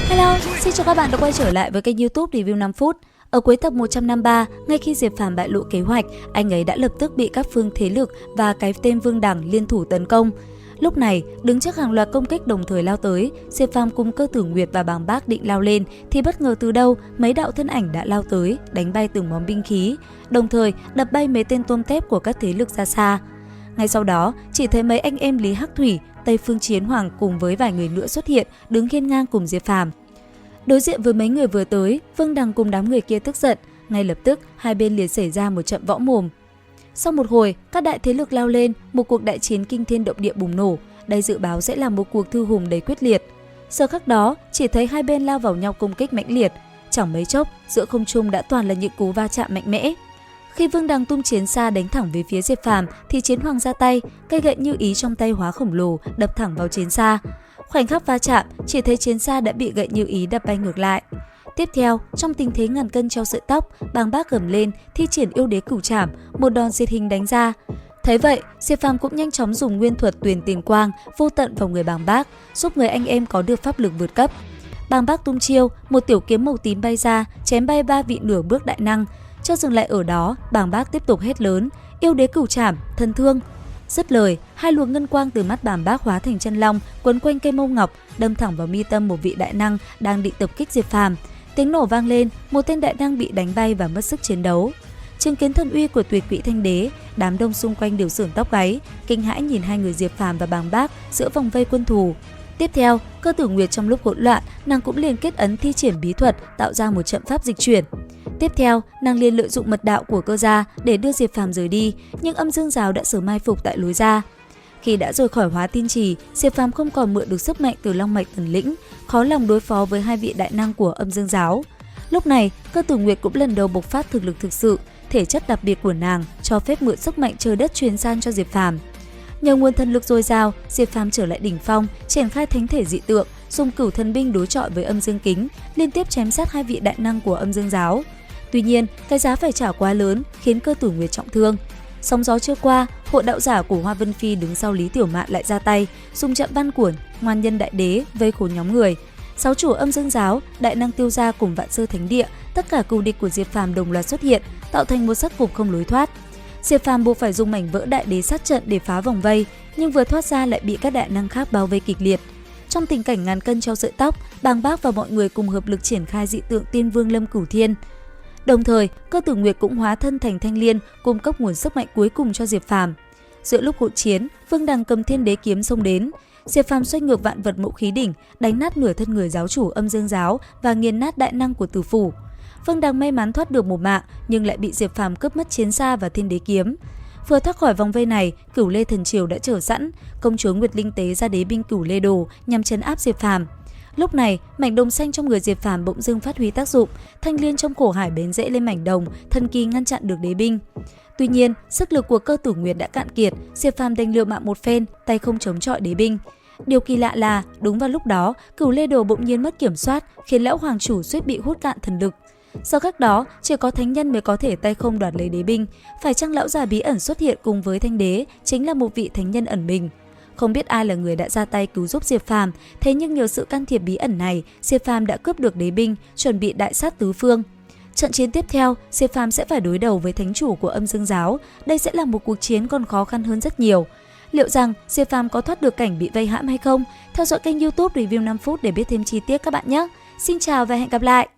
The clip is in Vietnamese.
Hello, xin chào các bạn đã quay trở lại với kênh YouTube Review 5 phút. Ở cuối tập 153, ngay khi Diệp Phàm bại lộ kế hoạch, anh ấy đã lập tức bị các phương thế lực và cái tên Vương Đằng liên thủ tấn công. Lúc này, đứng trước hàng loạt công kích đồng thời lao tới, Diệp Phàm cùng Cơ Tử Nguyệt và Bàng Bác định lao lên thì bất ngờ từ đâu mấy đạo thân ảnh đã lao tới, đánh bay từng món binh khí, đồng thời đập bay mấy tên tôm tép của các thế lực ra xa. Ngay sau đó, chỉ thấy mấy anh em Lý Hắc Thủy, Tây Phương Chiến Hoàng cùng với vài người nữa xuất hiện, đứng hiên ngang cùng Diệp Phàm. Đối diện với mấy người vừa tới, Vương Đằng cùng đám người kia tức giận, ngay lập tức hai bên liền xảy ra một trận võ mồm. Sau một hồi, các đại thế lực lao lên, một cuộc đại chiến kinh thiên động địa bùng nổ. Đây dự báo sẽ là một cuộc thư hùng đầy quyết liệt. Giờ khắc đó, chỉ thấy hai bên lao vào nhau công kích mãnh liệt. Chẳng mấy chốc, giữa không trung đã toàn là những cú va chạm mạnh mẽ. Khi Vương Đằng tung chiến xa đánh thẳng về phía Diệp Phàm, thì Chiến Hoàng ra tay, cây gậy như ý trong tay hóa khổng lồ, đập thẳng vào chiến xa. Khoảnh khắc va chạm, chỉ thấy chiến xa đã bị gậy như ý đập bay ngược lại. Tiếp theo, trong tình thế ngàn cân treo sợi tóc, Bàng Bác gầm lên, thi triển yêu đế cửu trảm, một đòn diệt hình đánh ra. Thấy vậy, Diệp Phàm cũng nhanh chóng dùng nguyên thuật Tuyền Tiền Quang vô tận vào người Bàng Bác, giúp người anh em có được pháp lực vượt cấp. Bàng Bác tung chiêu, một tiểu kiếm màu tím bay ra, chém bay ba vị nửa bước đại năng. Chưa dừng lại ở đó, Bàng Bác tiếp tục hét lớn, yêu đế cửu trảm, thân thương. Dứt lời, hai luồng ngân quang từ mắt Bàng Bác hóa thành chân long, quấn quanh cây mâu ngọc, đâm thẳng vào mi tâm một vị đại năng đang định tập kích Diệp Phàm. Tiếng nổ vang lên, một tên đại năng bị đánh bay và mất sức chiến đấu. Chứng kiến thần uy của Tuyệt Kỹ Thanh Đế, đám đông xung quanh đều sởn tóc gáy, kinh hãi nhìn hai người Diệp Phàm và Bàng Bác giữa vòng vây quân thù. Tiếp theo, Cơ Tử Nguyệt trong lúc hỗn loạn, nàng cũng liền kết ấn thi triển bí thuật tạo ra một trận pháp dịch chuyển. Tiếp theo, nàng liền lợi dụng mật đạo của Cơ gia để đưa Diệp Phàm rời đi, nhưng Âm Dương Giáo đã sớm mai phục tại lối ra. Khi đã rời khỏi Hóa Tiên Trì, Diệp Phàm không còn mượn được sức mạnh từ Long Mạch Thần Lĩnh, khó lòng đối phó với hai vị đại năng của Âm Dương Giáo. Lúc này, Cơ Tử Nguyệt cũng lần đầu bộc phát thực lực thực sự, thể chất đặc biệt của nàng cho phép mượn sức mạnh trời đất truyền sang cho Diệp Phàm. Nhờ nguồn thần lực dồi dào, Diệp Phàm trở lại đỉnh phong, triển khai thánh thể dị tượng, dùng cửu thần binh đối chọi với Âm Dương Kính, liên tiếp chém sát hai vị đại năng của Âm Dương Giáo. Tuy nhiên, cái giá phải trả quá lớn khiến Cơ Tử Nguyệt trọng thương. Sóng gió chưa qua, hộ đạo giả của Hoa Vân Phi đứng sau Lý Tiểu Mạn lại ra tay, dùng trận văn của Ngoan Nhân Đại Đế vây khốn nhóm người. Sáu chủ Âm Dương Giáo, Đại Năng Tiêu Gia cùng Vạn Sơ Thánh Địa, tất cả cừu địch của Diệp Phàm đồng loạt xuất hiện, tạo thành một sát cục không lối thoát. Diệp Phàm buộc phải dùng mảnh vỡ Đại Đế sát trận để phá vòng vây, nhưng vừa thoát ra lại bị các đại năng khác bao vây kịch liệt. Trong tình cảnh ngàn cân treo sợi tóc, Bàng Bác và mọi người cùng hợp lực triển khai dị tượng Tiên Vương Lâm Cửu Thiên. Đồng thời, Cơ Tử Nguyệt cũng hóa thân thành Thanh Liên, cung cấp nguồn sức mạnh cuối cùng cho Diệp Phàm. Giữa lúc hỗn chiến, Vương Đằng cầm Thiên Đế kiếm xông đến. Diệp Phàm xoay ngược vạn vật mẫu khí đỉnh, đánh nát nửa thân người giáo chủ Âm Dương Giáo và nghiền nát đại năng của Tử Phủ. Vương Đằng may mắn thoát được một mạng, nhưng lại bị Diệp Phàm cướp mất chiến xa và Thiên Đế kiếm. Vừa thoát khỏi vòng vây này, Cửu Lê Thần Triều đã chờ sẵn, công chúa Nguyệt Linh tế ra đế binh Cửu Lê Đồ nhằm trấn áp Diệp Phàm. Lúc này, mảnh đồng xanh trong người Diệp Phàm bỗng dưng phát huy tác dụng, Thanh Liên trong cổ hải bén rễ lên mảnh đồng, thần kỳ ngăn chặn được đế binh. Tuy nhiên, sức lực của Cơ Tử Nguyệt đã cạn kiệt, Diệp Phàm đành liều mạng một phen, tay không chống chọi đế binh. Điều kỳ lạ là, đúng vào lúc đó, Cửu Lê Đồ bỗng nhiên mất kiểm soát, khiến lão hoàng chủ suýt bị hút cạn thần lực. Sau khắc đó, chỉ có thánh nhân mới có thể tay không đoạt lấy đế binh. Phải chăng lão già bí ẩn xuất hiện cùng với Thanh Đế chính là một vị thánh nhân ẩn mình? Không biết ai là người đã ra tay cứu giúp Diệp Phàm, thế nhưng nhờ sự can thiệp bí ẩn này, Diệp Phàm đã cướp được đế binh, chuẩn bị đại sát tứ phương. Trận chiến tiếp theo, Diệp Phàm sẽ phải đối đầu với thánh chủ của Âm Dương Giáo. Đây sẽ là một cuộc chiến còn khó khăn hơn rất nhiều. Liệu rằng Diệp Phàm có thoát được cảnh bị vây hãm hay không? Theo dõi kênh YouTube Review 5 phút để biết thêm chi tiết các bạn nhé. Xin chào và hẹn gặp lại!